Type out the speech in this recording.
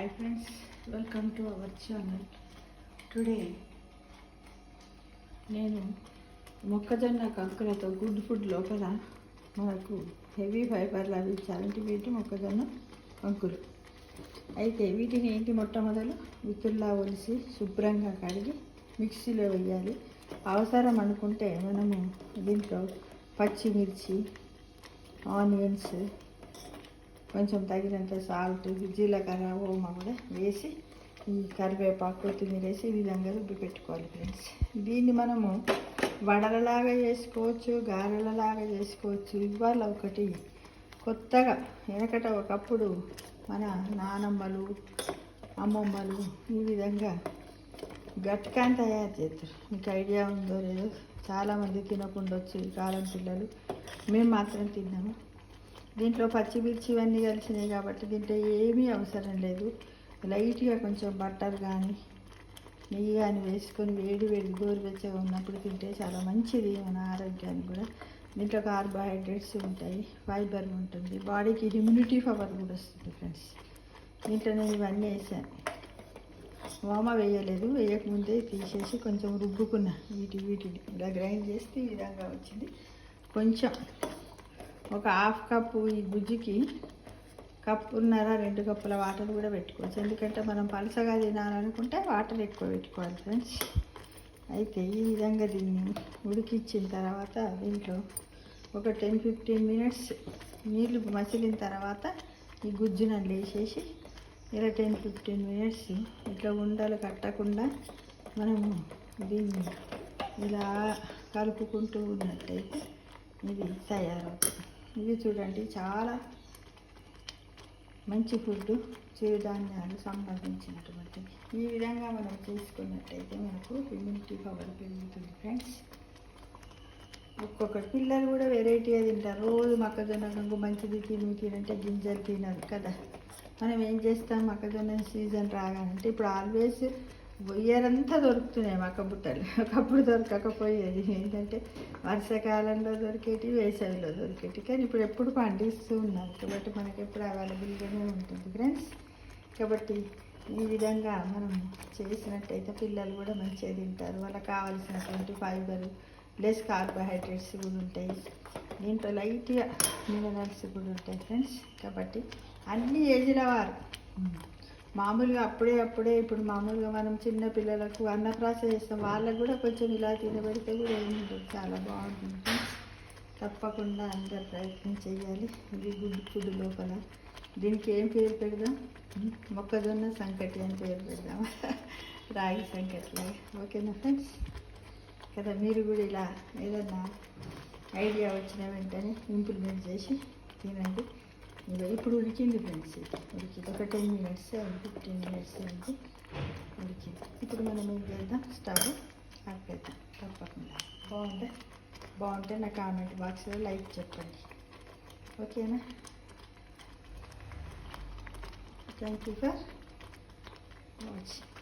Hi friends, welcome to our channel. Today నేను మొక్కజొన్న కంకులతో good food లోపల మనకు హెవీ ఫైబర్ లభించాలంటే వీటి మొక్కజొన్న కంకులు. అయితే వీటిని మొట్టమొదలు విత్తుల్లా ఒలిసి శుభ్రంగా కడిగి మిక్సీలో వేయాలి. అవసరం అనుకుంటే మనము దీంట్లో పచ్చిమిర్చి, ఆనియన్స్, కొంచెం తగినంత సాల్ట్, జీలకర్ర, ఓమా కూడా వేసి ఈ కరివేపాకు, కొత్తిమీర వేసి ఈ విధంగా రుబ్బి పెట్టుకోవాలి ఫ్రెండ్స్. దీన్ని మనము వడలలాగా చేసుకోవచ్చు, గారెలలాగా చేసుకోవచ్చు. ఇవాళ ఒకటి కొత్తగా, వెనకట ఒకప్పుడు మన నానమ్మలు, అమ్మమ్మలు ఈ విధంగా గట్కాని తయారు చేస్తారు. మీకు ఐడియా ఉందో లేదో, చాలామంది తినకుండొచ్చు ఈ కాలం పిల్లలు, మేము మాత్రం తిన్నాము. దీంట్లో పచ్చిమిర్చి ఇవన్నీ కలిసినాయి కాబట్టి దీంట్లో ఏమీ అవసరం లేదు. లైట్గా కొంచెం బట్టర్ కానీ నెయ్యి కానీ వేసుకొని వేడి గోరువెచ్చగా ఉన్నప్పుడు తింటే చాలా మంచిది మన ఆరోగ్యానికి కూడా. దీంట్లో కార్బోహైడ్రేట్స్ ఉంటాయి, ఫైబర్ ఉంటుంది, బాడీకి ఇమ్యూనిటీ పవర్ కూడా వస్తుంది ఫ్రెండ్స్. దీంట్లో నేను ఇవన్నీ వేసాను. వామ వేయలేదు, వేయకముందే తీసేసి కొంచెం రుబ్బుకున్నా. వీటిని ఇలా గ్రైండ్ చేస్తే ఈ విధంగా వచ్చింది. కొంచెం ఒక హాఫ్ కప్పు ఈ గుజ్జుకి కప్పున్నర 2 కప్పుల వాటర్ కూడా పెట్టుకోవచ్చు. ఎందుకంటే మనం పలసగా తినాలనుకుంటే వాటర్ ఎక్కువ పెట్టుకోవాలి ఫ్రెండ్స్. అయితే ఈ విధంగా దీన్ని ఉడికించిన తర్వాత దీంట్లో ఒక 10-15 మినిట్స్ నీళ్ళు మసిలిన తర్వాత ఈ గుజ్జును వేసేసి ఇలా 10-15 మినిట్స్ ఇట్లా ఉండలు కట్టకుండా మనము దీన్ని ఇలా కలుపుకుంటూ ఉన్నట్టయితే ఇది తయారవుతుంది. ఇది చూడండి, చాలా మంచి ఫుడ్, చిరుధాన్యాలు సంబంధించినటువంటిది. ఈ విధంగా మనం చేసుకున్నట్టయితే మనకు ఇమ్యూనిటీ పవర్ పెరుగుతుంది ఫ్రెండ్స్. ఒక్కొక్క పిల్లలు కూడా వెరైటీగా తింటారు. రోజు మొక్కజొన్న కంకు మంచిది తినంటే గింజలు తినరు కదా. మనం ఏం చేస్తాం, మొక్కజొన్న సీజన్ రాగానంటే ఇప్పుడు ఆల్వేస్ ఇయరంతా దొరుకుతున్నాయి మక్క బుట్టలు. ఒకప్పుడు దొరకకపోయేది, ఏంటంటే వర్షాకాలంలో దొరికేటి, వేసవిలో దొరికేటి. కానీ ఇప్పుడు ఎప్పుడు పండిస్తూ ఉన్నారు కాబట్టి మనకి ఎప్పుడు అవైలబుల్గానే ఉంటుంది ఫ్రెండ్స్. కాబట్టి ఈ విధంగా మనం చేసినట్టయితే పిల్లలు కూడా మంచిగా తింటారు. వాళ్ళకి కావాల్సినటువంటి ఫైబర్ ప్లస్ కార్బోహైడ్రేట్స్ కూడా ఉంటాయి. దీంట్లో లైట్గా మినరల్స్ కూడా ఉంటాయి ఫ్రెండ్స్. కాబట్టి అన్ని ఏజ్ల వారు మామూలుగా అప్పుడే ఇప్పుడు మామూలుగా మనం చిన్న పిల్లలకు అన్నప్రాస చేస్తాం, వాళ్ళకు కూడా కొంచెం ఇలా తినబెడితే కూడా ఏముంటుంది, చాలా బాగుంటుంది ఫ్రెండ్స్. తప్పకుండా అందరు ప్రయత్నం చేయాలి. ఇది గుడ్ ఫుడ్ లోపల. దీనికి ఏం పేరు పెడదాం, మొక్కజొన్న సంకటి అని పేరు పెడదాం, రాగి సంకటి లాగా. ఓకేనా ఫ్రెండ్స్? కదా, మీరు కూడా ఇలా ఏదన్నా ఐడియా వచ్చిన వెంటనే ఇంప్లిమెంట్ చేసి తినండి. ఇప్పుడు ఉడికింది ఫ్రెండ్స్, ఉడికింది. ఒక 10 మినిట్స్ అయింది, 15 మినిట్స్ అయింది, ఉడికింది. ఇప్పుడు మనం ఏం చేద్దాం, స్టవ్ ఆపేద్దాం. తప్పకుండా బాగుంటే నా కామెంట్ బాక్స్లో లైక్ చెప్పండి. ఓకేనా? Thank you for watching.